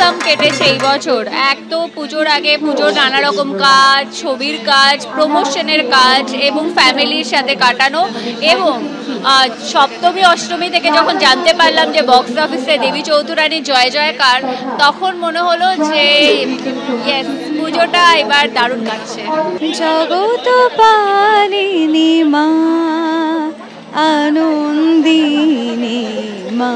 দাম কেটেছে এই বছর। এক তো পুজোর আগে পুজোর নানা রকম কাজ, ছবির কাজ, প্রমোশনের কাজ এবং ফ্যামিলির সাথে কাটানো, এবং সপ্তমী অষ্টমী থেকে যখন জানতে পারলাম যে বক্স অফিসে দেবী চৌধুরানীর জয় জয়কার, তখন মনে হলো যে ইয়েস, পুজোটা এবার দারুণ কাটছে। জগত পালিনী মা, আনন্দিনী মা,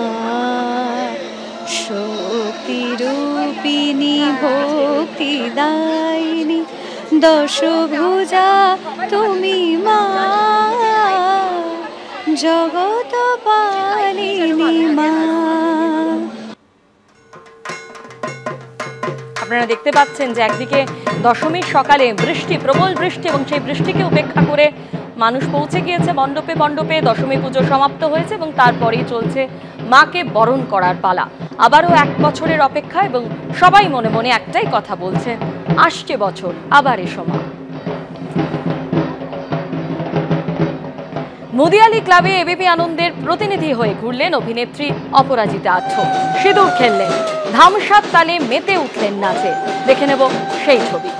শক্তি রূপিণী ভক্তি দায়িনী, দশভুজা তুমি মা, জগত পালিনী মা। আপনারা দেখতে পাচ্ছেন যে একদিকে দশমীর সকালে বৃষ্টি, প্রবল বৃষ্টি, এবং সেই বৃষ্টিকে উপেক্ষা করে মানুষ পৌঁছে গিয়েছে মণ্ডপে মণ্ডপে। দশমী পুজো সমাপ্ত হয়েছে এবং তারপরেই চলছে মাকে বরণ করার পালা। আবারও এক বছরের অপেক্ষা, এবং সবাই মনে মনে একটাই কথা বলছে, আসছে বছর আবার এ সময়। মুদিয়ালি ক্লাবে এবিপি আনন্দের প্রতিনিধি হয়ে ঘুরলেন অভিনেত্রী অপরাজিতা আর্য। সিঁদুর খেললেন, ধামসার তালে মেতে উঠলেন নাচে। দেখে নেব সেই ছবি।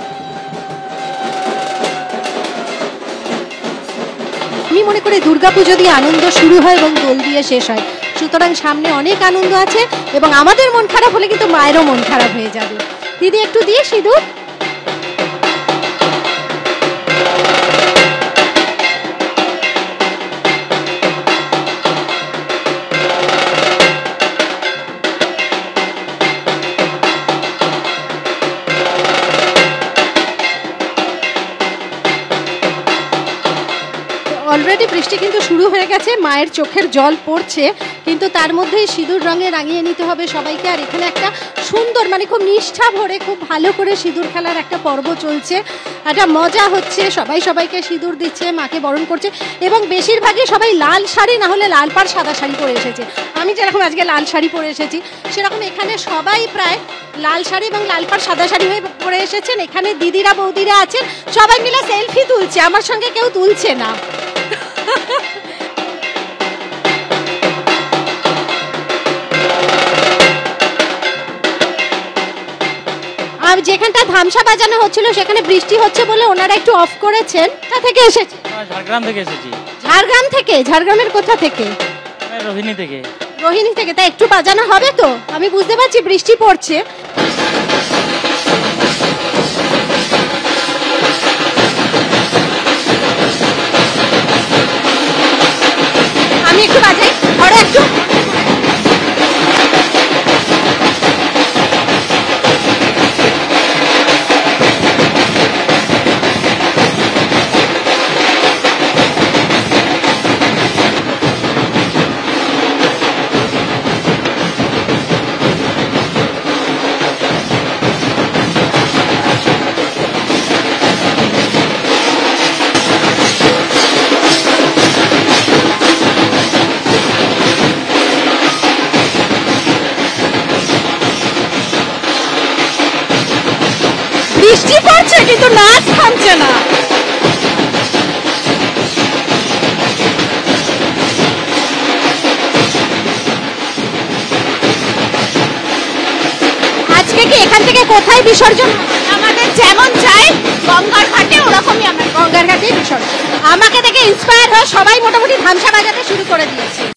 আমি মনে করি দুর্গাপুজো দিয়ে আনন্দ শুরু হয় এবং দোল দিয়ে শেষ হয়, সুতরাং সামনে অনেক আনন্দ আছে, এবং আমাদের মন খারাপ হলে কিন্তু মায়েরও মন খারাপ হয়ে যাবে। দিদি একটু দিয়ে সিঁদুর। অলরেডি বৃষ্টি কিন্তু শুরু হয়ে গেছে, মায়ের চোখের জল পড়ছে, কিন্তু তার মধ্যেই সিঁদুর রঙে রাঙিয়ে নিতে হবে সবাইকে। আর এখানে একটা সুন্দর, মানে খুব নিষ্ঠা ভরে খুব ভালো করে সিঁদুর খেলার একটা পর্ব চলছে, একটা মজা হচ্ছে, সবাই সবাইকে সিঁদুর দিচ্ছে, মাকে বরণ করছে, এবং বেশিরভাগই সবাই লাল শাড়ি না হলে লাল পাড় সাদা শাড়ি পরে এসেছে। আমি যেরকম আজকে লাল শাড়ি পরে এসেছি, সেরকম এখানে সবাই প্রায় লাল শাড়ি এবং লাল পাড় সাদা শাড়ি হয়ে পরে এসেছেন। এখানে দিদিরা বৌদিরা আছেন, সবাই মিলে সেলফি তুলছে, আমার সঙ্গে কেউ তুলছে না। আর যেখানটা ধামসা বাজানো হচ্ছিল সেখানে বৃষ্টি হচ্ছে বলে ওনারা একটু অফ করেছেন। কোথা থেকে এসেছে? ঝাড়গ্রাম থেকে এসেছি। ঝাড়গ্রাম থেকে? ঝাড়গ্রামের কোথা থেকে? রোহিণী থেকে। রোহিণী থেকে। তা একটু বাজানো হবে তো? আমি বুঝতে পারছি বৃষ্টি পড়ছে। আমি একটু বাজাই, আরো একটু। বৃষ্টি পড়ছে কিন্তু নাচ থামছে না। আজকে কি এখান থেকে কোথায় বিসর্জন? আমাদের যেমন চাই গঙ্গার ঘাটে, ওরকমই আমরা গঙ্গার ঘাটে বিসর্জন। আমাকে দেখে ইন্সপায়ার হয়ে সবাই মোটামুটি ধামসা বাজাতে শুরু করে দিয়েছে।